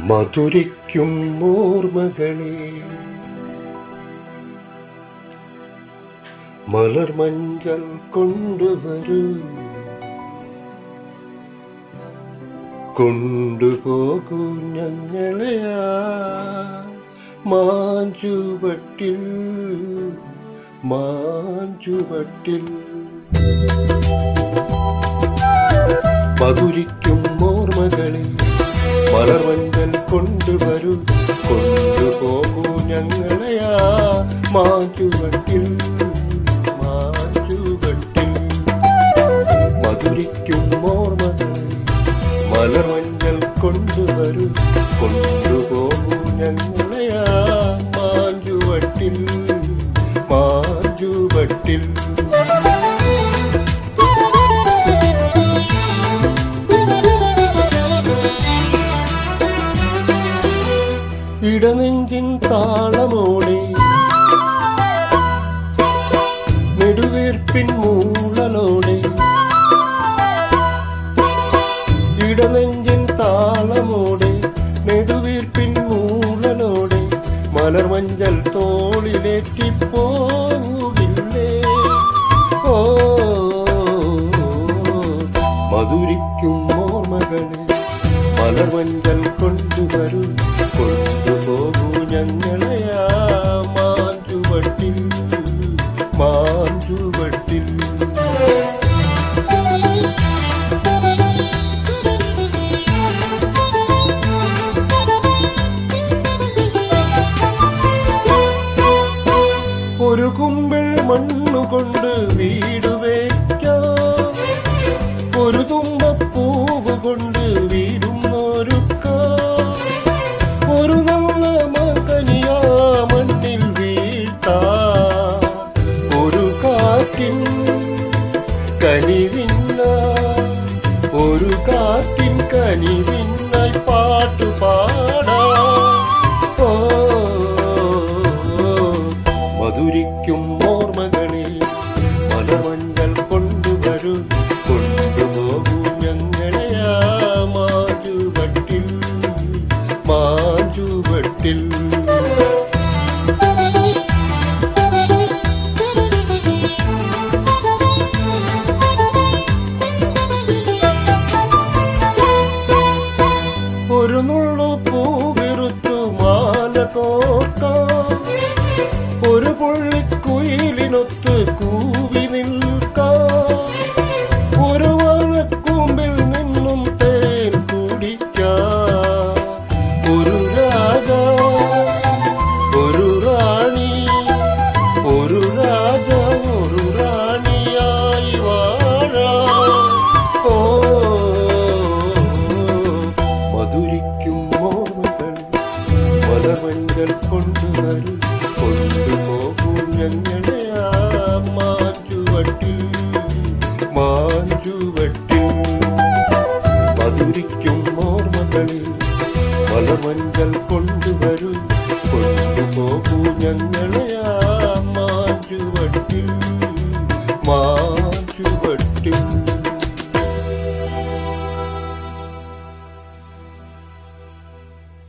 മധുരിക്കും ഓർമ്മകളെ മലർമഞ്ചൽ കൊണ്ടുവരൂ, കൊണ്ടുപോകൂ ഞങ്ങളെയാ മാഞ്ചുവട്ടിൽ മാഞ്ചുവട്ടിൽ. മധുരിക്കും ഓർമ്മകളെ മലർമഞ്ചൽ കൊണ്ടുവരൂ, കൊണ്ടുപോകൂ ഞങ്ങളെയാ മാഞ്ചുവട്ടിൽ മാഞ്ചുവട്ടിൽ. മധുരിക്കും ഓർമ്മകളെ മലർമഞ്ചൽ കൊണ്ടുവരൂ, കൊണ്ടുപോകൂ ഞങ്ങളെയാ മാഞ്ചുവട്ടിൽ മാഞ്ചുവട്ടിൽ. ഇടനെഞ്ചിൻ താളമോടെ നെടുവീർപ്പിൻ മൂളലോടെ, ഇടനെഞ്ചിൻ താളമോടെ നെടുവീർപ്പിൻ മൂളലോടെ മലർമഞ്ചൽ തോളിലേറ്റി പോകില്ലേ. ഓ മധുരിക്കും ഓർമ്മകളെ മലർമഞ്ചൽ കൊണ്ടുവരൂ, കൊണ്ടുപോകൂ ഞങ്ങളെയാ മാഞ്ചുവട്ടിൽ മാഞ്ചുവട്ടിൽ. ഒരു കുമ്പിൾ മണ്ണുകൊണ്ട് വീട് വയ്ക്കാം, ഒരു തുമ്പപ്പൂവ് കൊണ്ട് വീടുന്നൊരുക്കാം, ഒരു നല്ല മകനിയാ മണ്ണിൽ വീഴ്ത്താം, ഒരു കാറ്റിൻ കനിവിന്നായി ഒരു കാറ്റിൻ കനിവിന്നായി പാട്ടുപാടാം. ഓ മധുരിക്കും ഓർമ്മകളെ മലർമഞ്ചൽ കൊണ്ടുവരൂ, കൊണ്ടുപോകൂ ഞങ്ങളെയാ മാഞ്ചുവട്ടിൽ മാഞ്ചുവട്ടിൽ. ഒരു നുള്ളു പൂവിറുത്തു മാല കോർക്കാം, ഒരു പുള്ളിക്കുയിലിനൊത്ത് കൂവി നിൽക്കാം, ഒരു വാഴക്കൂമ്പിൽ നിന്നും തേൻ കുടിക്കാം, ഒരു രാജ ഒരു റാണി ഒരു രാജ ഒരു റാണിയായി വാഴാം. ഓ മധുരിക്കും ഓർമ്മകൾ മലർമഞ്ചൽ കൊണ്ടുവരൂ, കൊണ്ടുപോകൂ ഞങ്ങളെയാ മാഞ്ചുവട്ടിൽ മാഞ്ചുവട്ടിൽ. മധുരിക്കും ഓർമ്മകളെ മലർമഞ്ചൽ കൊണ്ടുവരൂ, കൊണ്ടുപോകൂ ഞങ്ങളെയാ